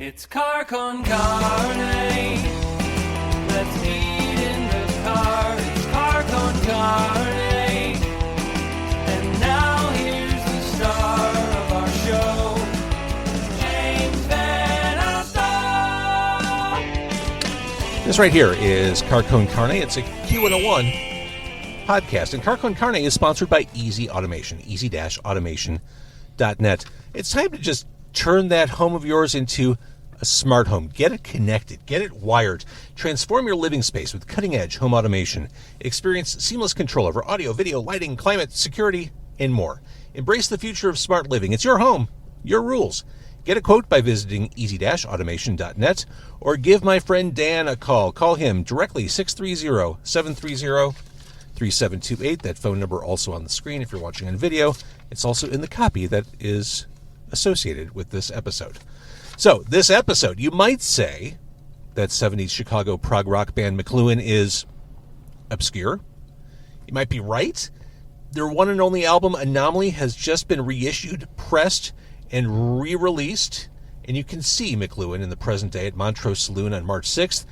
It's Car Con Carne. Let's eat in the car. It's Car Con Carne. And now here's the star of our show, James Van Alstyne. This right here is Car Con Carne. It's a Q101 podcast. And Car Con Carne is sponsored by Easy Automation, easy-automation.net. It's time to just turn that home of yours into a smart home. Get it connected. Get it wired. Transform your living space with cutting-edge home automation. Experience seamless control over audio, video, lighting, climate, security, and more. Embrace the future of smart living. It's your home, your rules. Get a quote by visiting easy-automation.net or give my friend Dan a call. Call him directly, 630-730-3728. That phone number also on the screen if you're watching on video. It's also in the copy that is associated with this episode. So, this episode, you might say that 70s Chicago prog rock band McLuhan is obscure. You might be right. Their one and only album, Anomaly, has just been reissued, pressed, and re-released. And you can see McLuhan in the present day at Montrose Saloon on March 6th.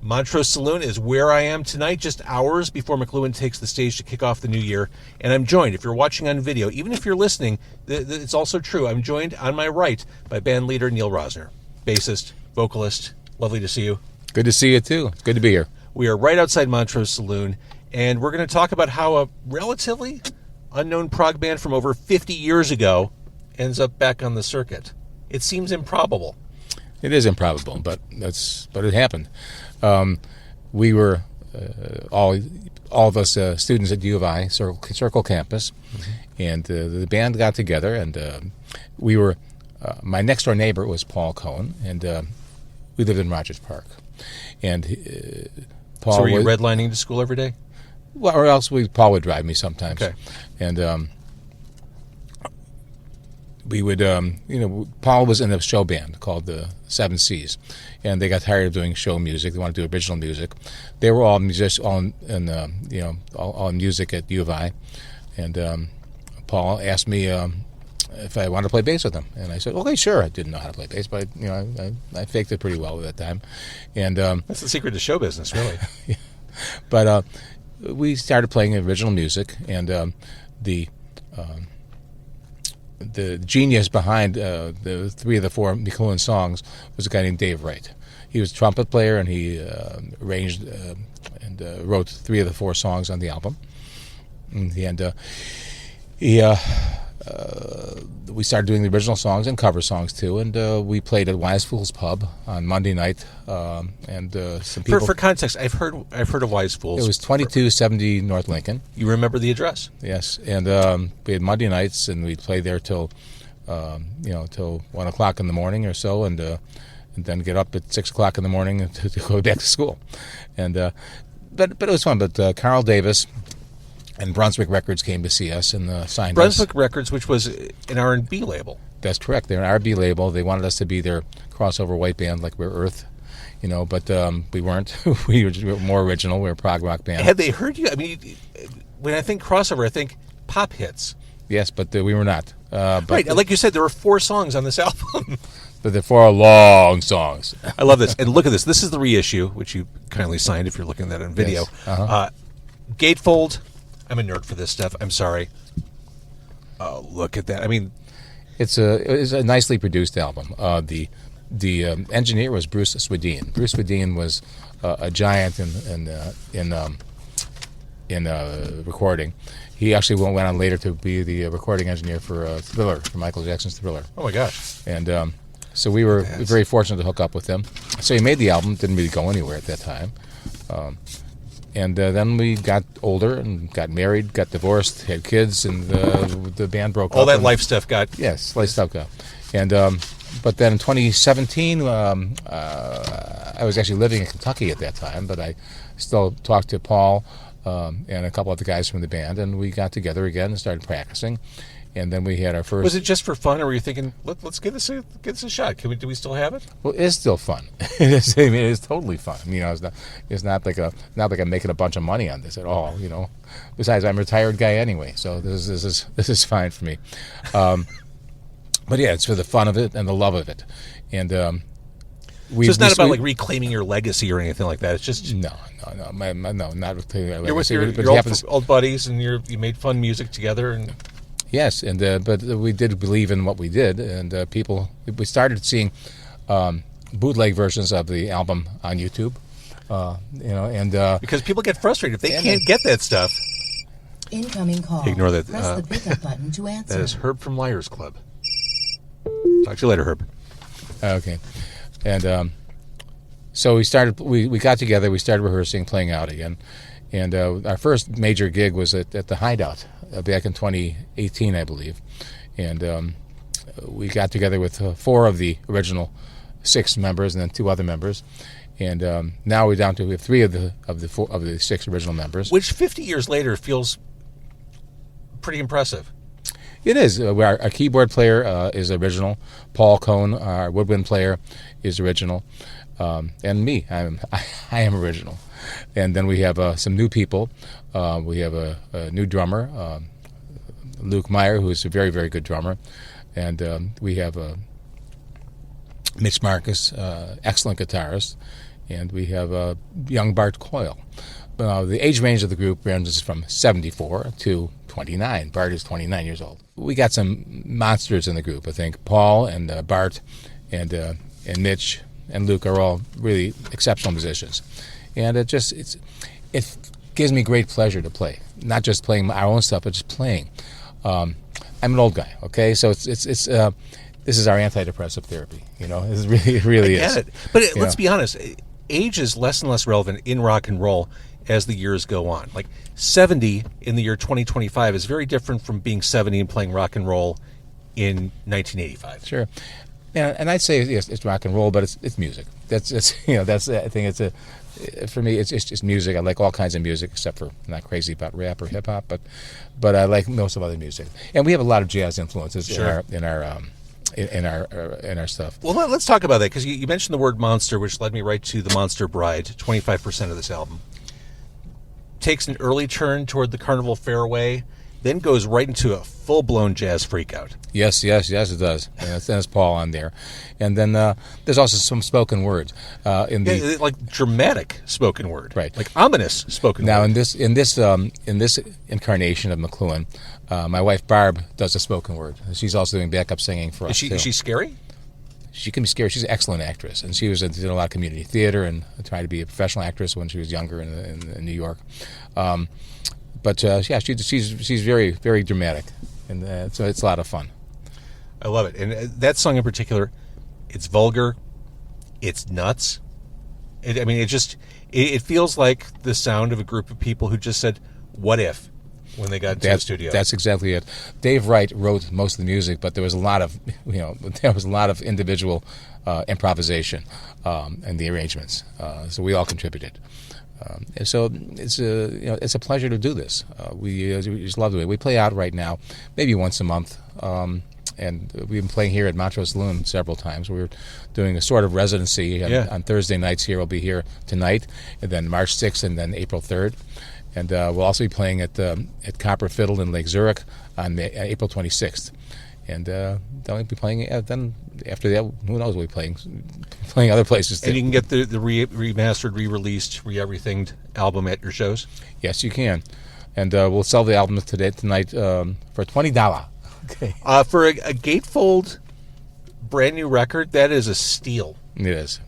Montrose Saloon is where I am tonight, just hours before McLuhan takes the stage to kick off the new year. And I'm joined, if you're watching on video, even if you're listening, it's also true. I'm joined on my right by band leader Neal Rosner, bassist, vocalist. Lovely to see you. Good to see you, too. It's good to be here. We are right outside Montrose Saloon, and we're going to talk about how a relatively unknown prog band from over 50 years ago ends up back on the circuit. It seems improbable. It is improbable, but it happened. We were all of us students at U of I, Circle Campus, and the band got together, and we were. My next door neighbor was Paul Cohen, and we lived in Rogers Park. And Paul. So were you redlining to school every day? Well, or else Paul would drive me sometimes. Okay. And we would, Paul was in a show band called the Seven Seas, and they got tired of doing show music. They wanted to do original music. They were all musicians, all in music at U of I, and Paul asked me if I wanted to play bass with him, and I said, "Okay, sure." I didn't know how to play bass, but I faked it pretty well at that time, and that's the secret to show business, really. Yeah. But we started playing original music, and the genius behind the three of the four McLuhan songs was a guy named Dave Wright. He was a trumpet player, and he arranged and wrote three of the four songs on the album. And we started doing the original songs and cover songs too, and we played at Wise Fools Pub on Monday night. And some people. For context, I've heard of Wise Fools. It was 2270 North Lincoln. You remember the address? Yes, and we had Monday nights, and we'd play there till 1 o'clock in the morning or so, and then get up at 6 o'clock in the morning to go back to school. And but it was fun. But Carl Davis and Brunswick Records came to see us and signed Brunswick us. Records, which was an R&B label. That's correct. They're an R&B label. They wanted us to be their crossover white band, like we're Earth, but we weren't. We were more original. We were a prog rock band. Had they heard you? I mean, when I think crossover, I think pop hits. Yes, but we were not. Right, like you said, there were 4 songs on this album. But they're 4 long songs. I love this. And look at this. This is the reissue, which you kindly signed if you're looking at that on video. Yes. Uh-huh. Gatefold. I'm a nerd for this stuff. I'm sorry. Oh, look at that. I mean, it's a nicely produced album. The engineer was Bruce Swedien. Bruce Swedien was a giant in recording. He actually went on later to be the recording engineer for Thriller, for Michael Jackson's Thriller. Oh my gosh! And so we were very fortunate to hook up with him. So he made the album. Didn't really go anywhere at that time. And then we got older and got married, got divorced, had kids, and the band broke up. All that life stuff got... Yes, life stuff got. And but then in 2017, I was actually living in Kentucky at that time, but I still talked to Paul and a couple of the guys from the band, and we got together again and started practicing. And then we had our first... Was it just for fun, or were you thinking, let's give this a shot? Do we still have it? Well, it is still fun. It is totally fun. It's not like I'm making a bunch of money on this at all. Besides, I'm a retired guy anyway, so this is fine for me. But yeah, it's for the fun of it and the love of it. And So it's not about like reclaiming your legacy or anything like that. It's just no, not reclaiming. You're with your old buddies, and you made fun music together, and yes, and but we did believe in what we did, and we started seeing bootleg versions of the album on YouTube, and because people get frustrated if they can't get that stuff. Incoming call. Ignore that. Press the pickup button to answer. That is Herb from Liars Club. Talk to you later, Herb. Okay, and so we got together, we started rehearsing, playing out again, and our first major gig was at the Hideout back in 2018, I believe, and we got together with 4 of the original 6 members and then 2 other members, and now we have 3 of the 6 original members, which 50 years later feels pretty impressive. It is. Our keyboard player is original. Paul Cohn, our woodwind player, is original, and me, I am original. And then we have some new people. We have a new drummer, Luke Meyer, who is a very, very good drummer, and we have Mitch Marcus, excellent guitarist, and we have young Bart Coyle. The age range of the group ranges from 74 to 29. Bart is 29 years old. We got some monsters in the group, I think. Paul and Bart and Mitch and Luke are all really exceptional musicians. And it gives me great pleasure to play. Not just playing our own stuff, but just playing. I'm an old guy, okay? So this is our antidepressive therapy, It really is. I get it. But let's be honest, age is less and less relevant in rock and roll as the years go on. Like 70 in the year 2025 is very different from being 70 and playing rock and roll in 1985. Sure. Yeah, and I'd say yes, it's rock and roll, but it's music. I think for me it's just music. I like all kinds of music, except for I'm not crazy about rap or hip hop, but I like most of other music. And we have a lot of jazz influences sure. in our stuff. Well, let's talk about that, because you mentioned the word monster, which led me right to the Monster Bride. 25% of this album takes an early turn toward the Carnival Fairway, then goes right into a full-blown jazz freakout. Yes, it does. And there's Paul on there, and then there's also some spoken word like dramatic spoken word, right? Like ominous spoken word. Now, in this incarnation of McLuhan, my wife Barb does the spoken word. She's also doing backup singing for us. Is she scary? She can be scary. She's an excellent actress, and she did a lot of community theater and tried to be a professional actress when she was younger in New York. She's very, very dramatic, and so it's a lot of fun. I love it, and that song in particular, it's vulgar, it's nuts. It feels like the sound of a group of people who just said, "What if?" when they got into the studio. That's exactly it. Dave Wright wrote most of the music, but there was a lot of individual improvisation and the arrangements. So we all contributed. And so it's a pleasure to do this. We just love it. We play out right now, maybe once a month. And we've been playing here at Montrose Saloon several times. We're doing a sort of residency on Thursday nights here. We'll be here tonight, and then March 6th, and then April 3rd. And we'll also be playing at Copper Fiddle in Lake Zurich on April 26th. And then we'll be playing, then after that, who knows, we'll be playing other places too. And you can get the remastered, re-released, re-everythinged album at your shows? Yes, you can. And we'll sell the album tonight for $20. Okay. For a gatefold brand new record, that is a steal. It is.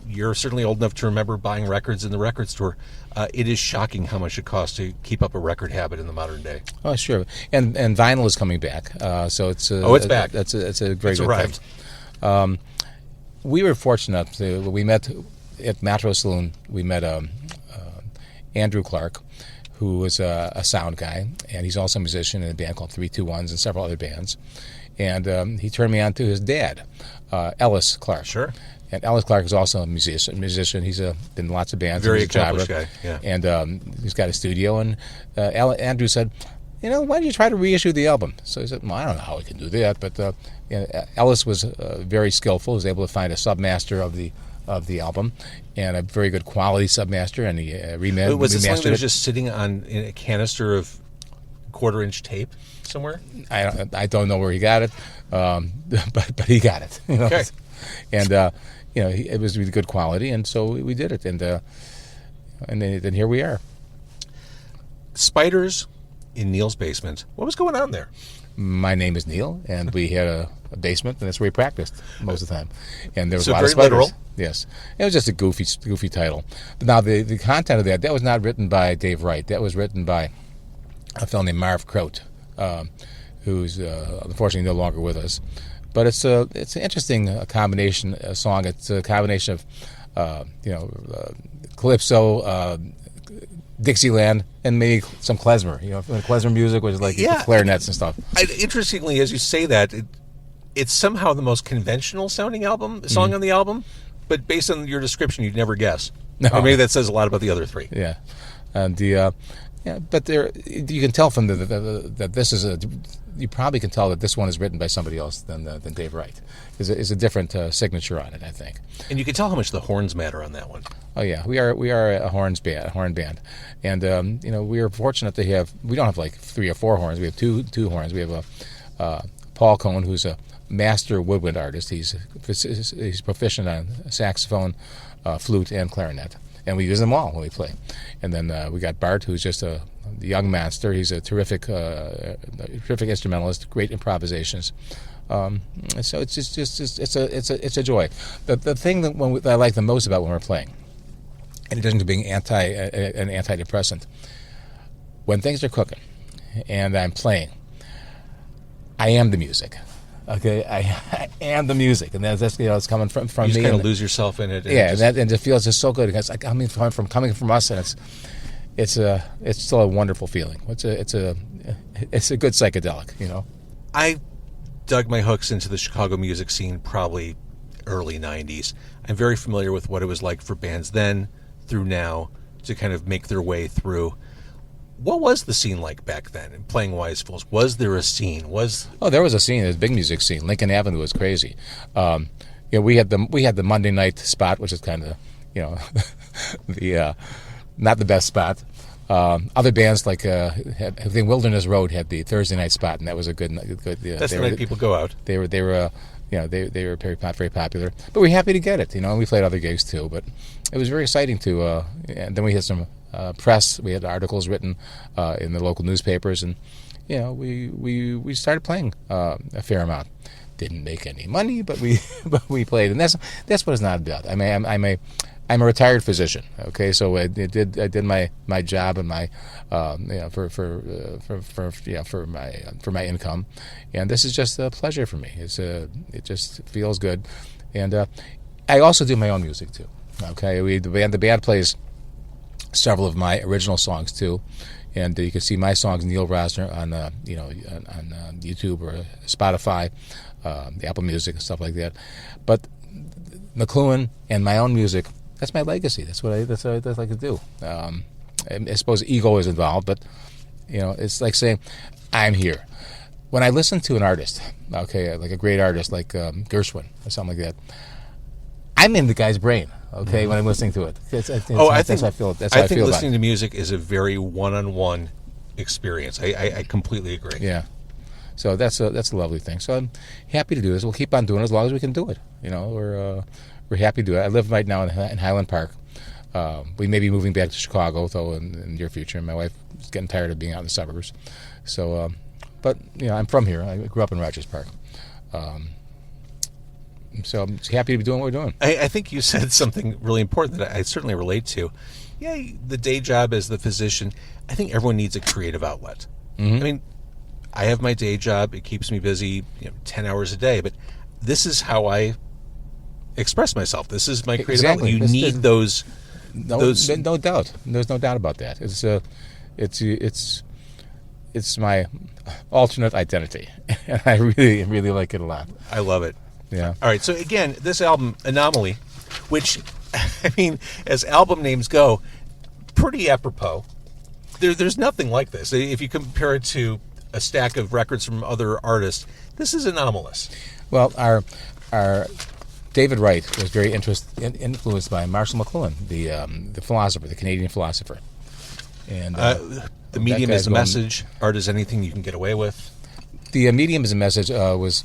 You're certainly old enough to remember buying records in the record store. It is shocking how much it costs to keep up a record habit in the modern day. Oh, sure. And vinyl is coming back. So it's it's back. That's a very it's good arrived. thing. We were fortunate. We met at Montrose Saloon. We met Andrew Clark, who was a sound guy, and he's also a musician in a band called 321s and several other bands. And he turned me on to his dad, Ellis Clark. Sure. And Ellis Clark is also a musician. He's been in lots of bands. Very accomplished guy. Yeah. And he's got a studio. And Andrew said, why don't you try to reissue the album? So he said, well, I don't know how we can do that. But Ellis was very skillful. He was able to find a submaster of the album, and a very good quality submaster, and he remastered it. Was it something that was just sitting in a canister of quarter-inch tape somewhere? I don't know where he got it, but he got it. You know? Okay. And it was really good quality, and so we did it, and then here we are. Spiders in Neal's basement. What was going on there? My name is Neal, and we had a basement, and that's where we practiced most of the time. And there was So a lot very of spiders. literal. Yes, it was just a goofy title. But now the content of that was not written by Dave Wright. That was written by a fellow named Marv Croat, who's unfortunately no longer with us. But it's an interesting combination song. It's a combination of calypso, Dixieland, and maybe some klezmer. Klezmer music, which is like clarinets and stuff. Interestingly, as you say that, it's somehow the most conventional sounding song on the album, but based on your description, you'd never guess. No. Or maybe that says a lot about the other three. Yeah, and but you can tell from that this is you probably can tell that this one is written by somebody else than Dave Wright. Is a different signature on it, I think. And you can tell how much the horns matter on that one. Oh yeah, we are a horn band, and we are fortunate to have. We don't have like 3 or 4 horns. We have two horns. We have Paul Cohn, who's a master woodwind artist. He's proficient on saxophone, flute, and clarinet, and we use them all when we play. And then we got Bart, who's just a young master. He's a terrific instrumentalist, great improvisations. So it's a joy. The thing that I like the most about when we're playing, in addition to being an antidepressant, when things are cooking and I'm playing, I am the music. Okay, I am the music, and that's it's coming from you me. You just kind of lose yourself in it. And it feels just so good. It's like coming from us, and it's still a wonderful feeling. It's a good psychedelic. I dug my hooks into the Chicago music scene probably early 90s. I'm very familiar with what it was like for bands then through now to kind of make their way through. What was the scene like back then in playing Wise Fools? Was there a scene? There was a scene. There was a big music scene. Lincoln Avenue was crazy. We had the Monday night spot, which is kind of the not the best spot. Other bands like I think Wilderness Road had the Thursday night spot, and that was a good. That's the night people go out. They were very very popular. But we're happy to get it. We played other gigs too, but it was very exciting to. And then we had some press. We had articles written in the local newspapers, and we started playing a fair amount. Didn't make any money, but we played, and that's what it's not about. I'm a retired physician. Okay, so I did my job and my for my income, and this is just a pleasure for me. It just feels good, and I also do my own music too. Okay, the band plays several of my original songs too, and you can see my songs Neal Rosner on YouTube or Spotify, the Apple Music and stuff like that. But McLuhan and my own music. That's my legacy. That's what I like to do. I suppose ego is involved, but it's like saying, "I'm here." When I listen to an artist, okay, like a great artist like Gershwin or something like that, I'm in the guy's brain. Okay, when I'm listening to it, I think listening to music is a very one-on-one experience. I completely agree. Yeah. So that's a lovely thing. So I'm happy to do this. We'll keep on doing it as long as we can do it. We're happy to do it. I live right now in Highland Park. We may be moving back to Chicago, though, in the near future. My wife is getting tired of being out in the suburbs. So, but I'm from here. I grew up in Rogers Park. So I'm just happy to be doing what we're doing. I think you said something really important that I certainly relate to. Yeah, the day job as the physician, I think everyone needs a creative outlet. Mm-hmm. I mean, I have my day job. It keeps me busy 10 hours a day, but this is how I express myself. This is my creative outlet. You need those. No doubt. There's no doubt about that. It's my alternate identity, and I really, really like it a lot. I love it. Yeah. All right. So again, this album, Anomaly, which, I mean, as album names go, pretty apropos. There's nothing like this. If you compare it to a stack of records from other artists, this is anomalous. Well, our David Wright was very influenced by Marshall McLuhan, the philosopher, the Canadian philosopher. And the medium guy's is a going- message. Art is anything you can get away with. The medium as a message was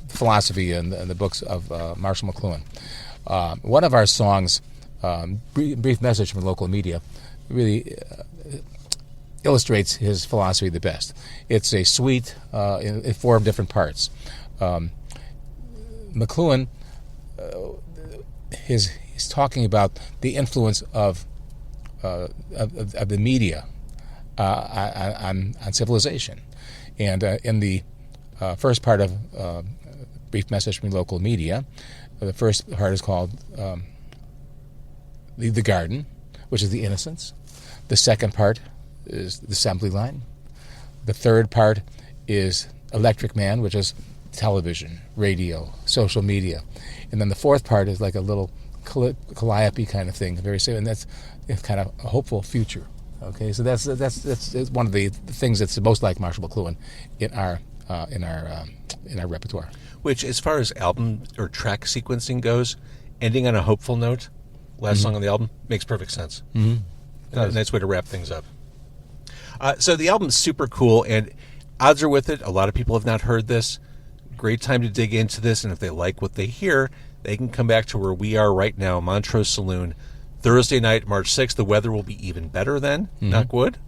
philosophy in the books of Marshall McLuhan. One of our songs, Brief Message from Local Media, really illustrates his philosophy the best. It's a suite in 4 different parts. McLuhan, he's talking about the influence of the media on civilization. And in the first part of Brief Message from Local Media, the first part is called the Garden, which is the innocence. The second part is the assembly line. The third part is Electric Man, which is television, radio, social media. And then the fourth part is like a little calliope kind of thing, very simple, and that's kind of a hopeful future. Okay, so that's one of the things that's most like Marshall McLuhan in our repertoire. Which, as far as album or track sequencing goes, ending on a hopeful note, last song on the album, makes perfect sense. Mm-hmm. A nice way to wrap things up. So the album's super cool, and odds are with it. A lot of people have not heard this. Great time to dig into this, and if they like what they hear, they can come back to where we are right now, Montrose Saloon, Thursday night, March 6th. The weather will be even better then, knock wood.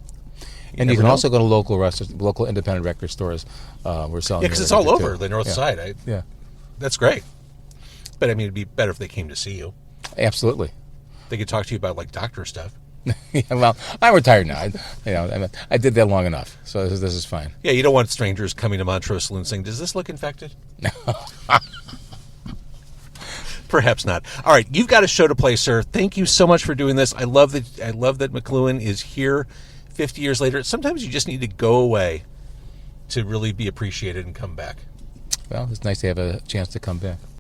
And you can also go to local independent record stores. We're selling. Yeah, because it's all over the north side. Yeah, that's great. But I mean, it'd be better if they came to see you. Absolutely. They could talk to you about like doctor stuff. Yeah, well, I'm retired now. I did that long enough, so this is fine. Yeah, you don't want strangers coming to Montrose Saloon saying, "Does this look infected?" Perhaps not. All right, you've got a show to play, sir. Thank you so much for doing this. I love that McLuhan is here 50 years later. Sometimes you just need to go away to really be appreciated and come back. Well, it's nice to have a chance to come back.